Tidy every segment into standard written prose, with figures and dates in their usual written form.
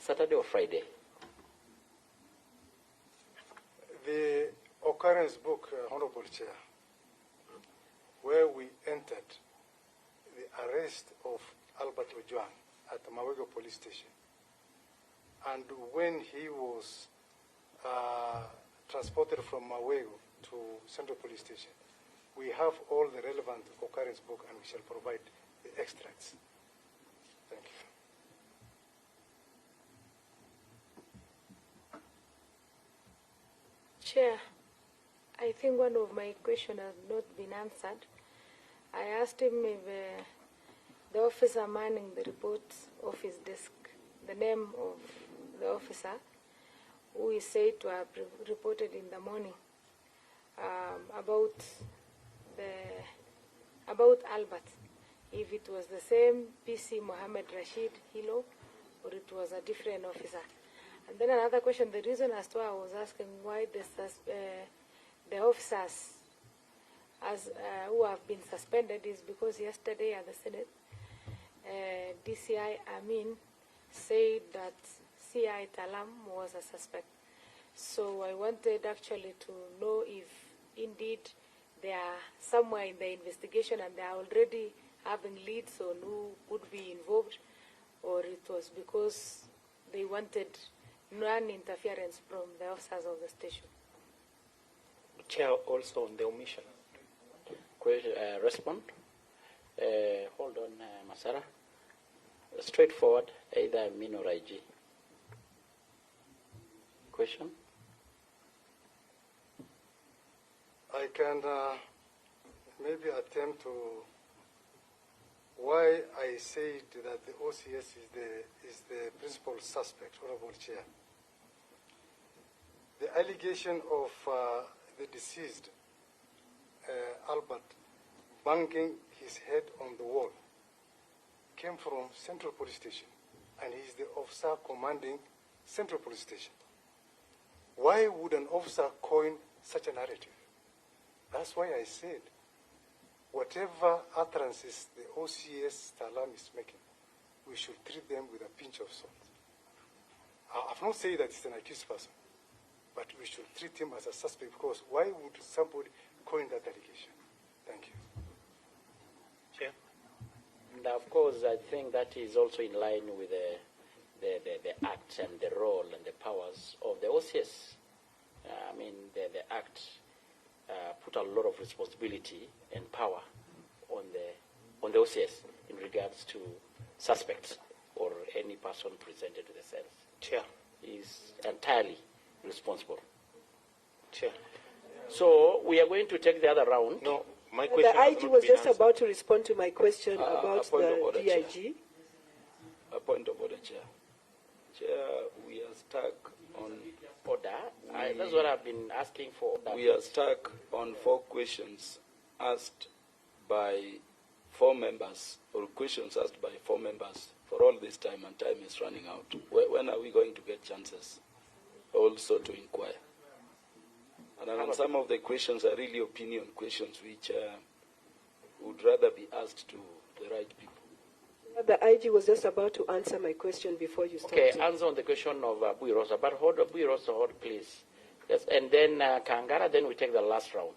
Saturday or Friday? The occurrence book, Honorable Chair, where we entered the arrest of Albert Ojwang at the Mawego police station, and when he was transported from Mawego to Central Police Station, we have all the relevant occurrence book, and we shall provide the extracts. Thank you. Chair, I think one of my questions has not been answered. I asked him if the officer manning the report of his desk, the name of the officer, who is said to have reported in the morning about Albert, if it was the same PC Mohammed Rashid Hilo, or it was a different officer. And then another question, the reason as to why I was asking why the officers who have been suspended is because yesterday at the Senate, DCI Amin said that CI Talam was a suspect. So I wanted actually to know if indeed they are somewhere in the investigation and they are already having leads on who would be involved, or it was because they wanted non-interference from the officers of the station. Chair, also on the omission. Respond. Hold on, Masara. Straightforward, either Amin or IG. Question? I can maybe attempt to why I said that the OCS is the principal suspect, Honorable Chair. The allegation of the deceased, Albert, banging his head on the wall came from Central Police Station, and he is the officer commanding Central Police Station. Why would an officer coin such a narrative? That's why I said, whatever utterances the OCS Talam is making, we should treat them with a pinch of salt. I've not said that he's an accused person, but we should treat him as a suspect, because why would somebody coin that allegation? Thank you. Chair. And of course, I think that is also in line with the act and the role and the powers of the OCS. I mean, the act put a lot of responsibility and power on the OCS in regards to suspects or any person presented to the cells. Chair. Is entirely responsible. Chair. So we are going to take the other round. No, my question The IG was just answered. about to respond to my question about the order, DIG. Chair. A point of order, Chair. Chair, we are stuck on order. That's what I've been asking for. We are stuck on 4 questions asked by 4 members, or questions asked by 4 members for all this time, and time is running out. When are we going to get chances also to inquire? And then some of the questions are really opinion questions which would rather be asked to the right people. The IG was just about to answer my question before you started. Okay, answer on the question of Buirosa. But hold Buirosa, please. Yes, and then Kangara, then we take the last round,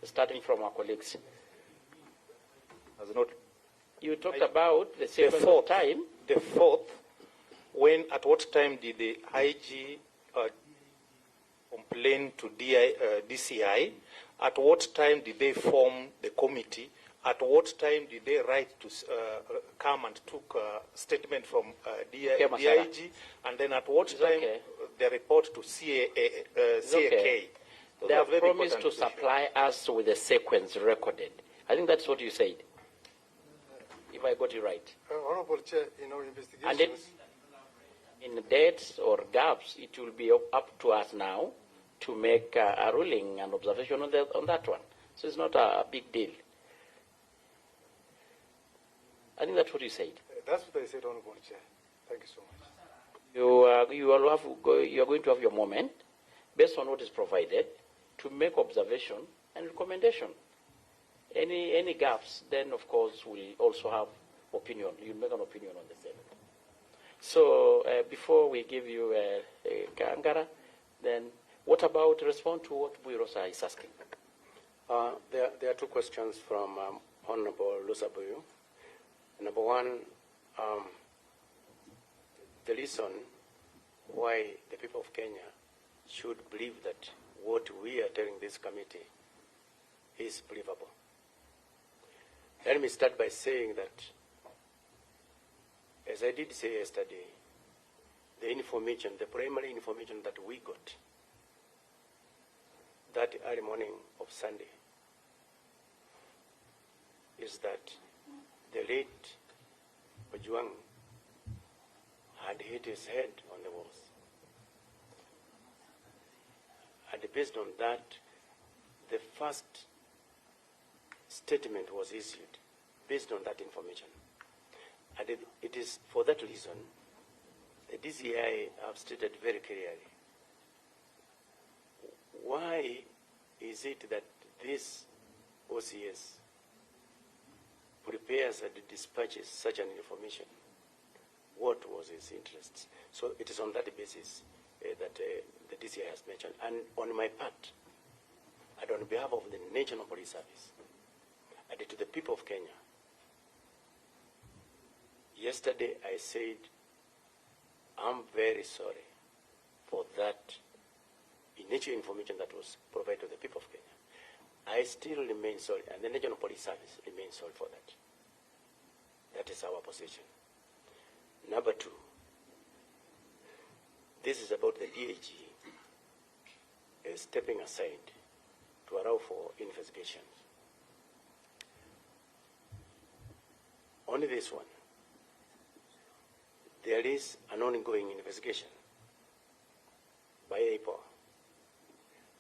starting from our colleagues. As not, you talked about the sequence of time. The 4th, at what time did the IG complain to DCI? At what time did they form the committee? At what time did they write to come and took a statement from DIG? And then at what time they report to CAK? They have promised to supply us with a sequence recorded. I think that's what you said, if I got it right. Honorable Chair, in our investigations... And then, in dates or gaps, it will be up to us now to make a ruling and observation on that one. So it's not a big deal. I think that's what you said. That's what I said, Honorable Chair. Thank you so much. You are going to have your moment, based on what is provided, to make observation and recommendation. Any gaps, then of course we'll also have opinion. You'll make an opinion on the same. So before we give you Kangara, then what about response to what Buirosa is asking? There are two questions from Honorable Lusabuyu. Number one, the reason why the people of Kenya should believe that what we are telling this committee is believable. Let me start by saying that, as I did say yesterday, the information, the primary information that we got that early morning of Sunday is that the late Ojwang had hit his head on the walls. And based on that, the first statement was issued based on that information. And it is for that reason the DCI have stated very clearly why is it that this OCS prepares and dispatches such an information? What was his interest? So it is on that basis that the DCI has mentioned. And on my part, and on behalf of the National Police Service, and to the people of Kenya, yesterday I said, I'm very sorry for that initial information that was provided to the people of Kenya. I still remain sorry, and the National Police Service remains sorry for that. That is our position. Number two, this is about the DAG stepping aside to allow for investigations. Only this one. There is an ongoing investigation by APO.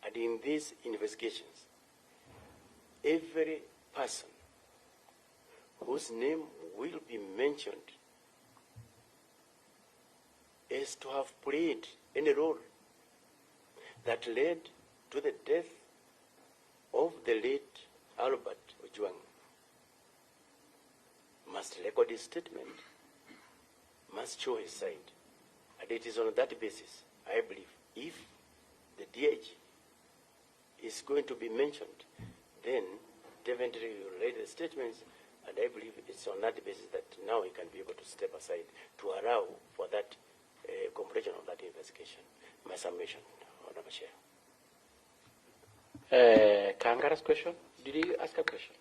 And in these investigations, every person whose name will be mentioned is to have played any role that led to the death of the late Albert Ojwang must record his statement, must show his side. And it is on that basis, I believe, if the DIG is going to be mentioned, then definitely we will read the statements, and I believe it's on that basis that now he can be able to step aside to allow for that completion of that investigation. My submission, Honorable Chair. Kangara's question? Did you ask a question?